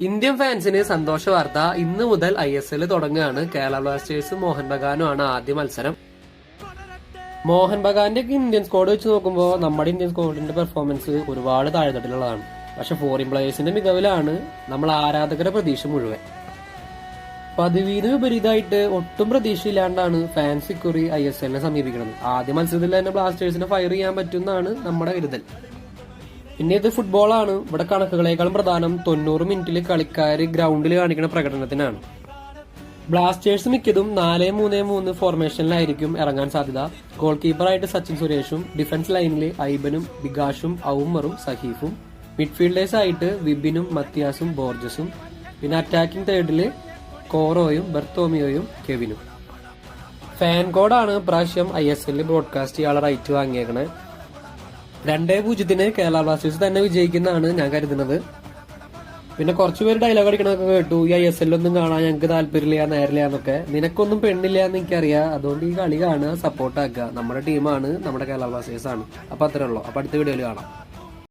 Indian ഫാൻസിന് സന്തോഷ വാർത്ത. ഇന്ന് മുതൽ ISL തുടങ്ങുകയാണ്. കേരള ബ്ലാസ്റ്റേഴ്സും മോഹൻ ബഗാനുമാണ് ആദ്യ മത്സരം. മോഹൻ ബഗാന്റെ ഒക്കെ ഇന്ത്യൻ സ്ക്വാഡ് വെച്ച് നോക്കുമ്പോൾ നമ്മുടെ ഇന്ത്യൻ സ്ക്വാഡിന്റെ പെർഫോമൻസ് ഒരുപാട് താഴ്ന്നിട്ടുള്ളതാണ്. പക്ഷെ ഫോറിൻ പ്ലേയേഴ്സിന്റെ മികവിലാണ് നമ്മൾ ആരാധകരുടെ പ്രതീക്ഷ മുഴുവൻ. പതിവിന് വിപരീതമായിട്ട് ഒട്ടും പ്രതീക്ഷയില്ലാണ്ടാണ് ഫാൻസ് ഇക്കുറി ISL സമീപിക്കുന്നത്. ആദ്യ മത്സരത്തിൽ തന്നെ ബ്ലാസ്റ്റേഴ്സിനെ ഫയർ ചെയ്യാൻ പറ്റുമെന്നാണ് നമ്മുടെ കരുതൽ. പിന്നെ ഇത് ഫുട്ബോളാണ്. ഇവിടെ കണക്കുകളേക്കാളും പ്രധാനം 90 മിനിറ്റിൽ കളിക്കാര് ഗ്രൗണ്ടിൽ കാണിക്കുന്ന പ്രകടനത്തിനാണ്. ബ്ലാസ്റ്റേഴ്സ് മിക്കതും 4-3-3 ഫോർമേഷനിലായിരിക്കും ഇറങ്ങാൻ സാധ്യത. ഗോൾ കീപ്പറായിട്ട് സച്ചിൻ സുരേഷും, ഡിഫൻസ് ലൈനിൽ ഐബനും ബികാഷും ഔമറും സഹീഫും, മിഡ്ഫീൽഡേഴ്സ് ആയിട്ട് വിബിനും മത്തിയാസും ബോർജസും, പിന്നെ അറ്റാക്കിംഗ് തേർഡില് കോറോയും ബെർത്തോമിയോയും കെവിനും. ഫാൻ കോഡാണ് പ്രാവശ്യം ISL ബ്രോഡ്കാസ്റ്റ് ചെയ്യാനുള്ള റൈറ്റ് വാങ്ങിയേക്കണേ. 2-0 കേരള ബ്ലാസ്റ്റേഴ്സ് തന്നെ വിജയിക്കുന്നതാണ് ഞാൻ കരുതുന്നത്. പിന്നെ കുറച്ചുപേര് ഡയലോഗ് അടിക്കണതൊക്കെ കേട്ടു, ഈ ISL ഒന്നും കാണാൻ ഞങ്ങൾക്ക് താല്പര്യമില്ല, നേരില്ല എന്നൊക്കെ. നിനക്കൊന്നും പെണ്ണില്ല എന്ന് എനിക്കറിയാം. അതുകൊണ്ട് ഈ കളി കാണുക, സപ്പോർട്ട് ആക്കുക. നമ്മുടെ ടീമാണ്, നമ്മുടെ കേരള ബ്ലാസ്റ്റേഴ്സ് ആണ്. അപ്പൊ അത്രേ ഉള്ളൂ. അപ്പൊ അടുത്ത വീഡിയോയിൽ കാണാം.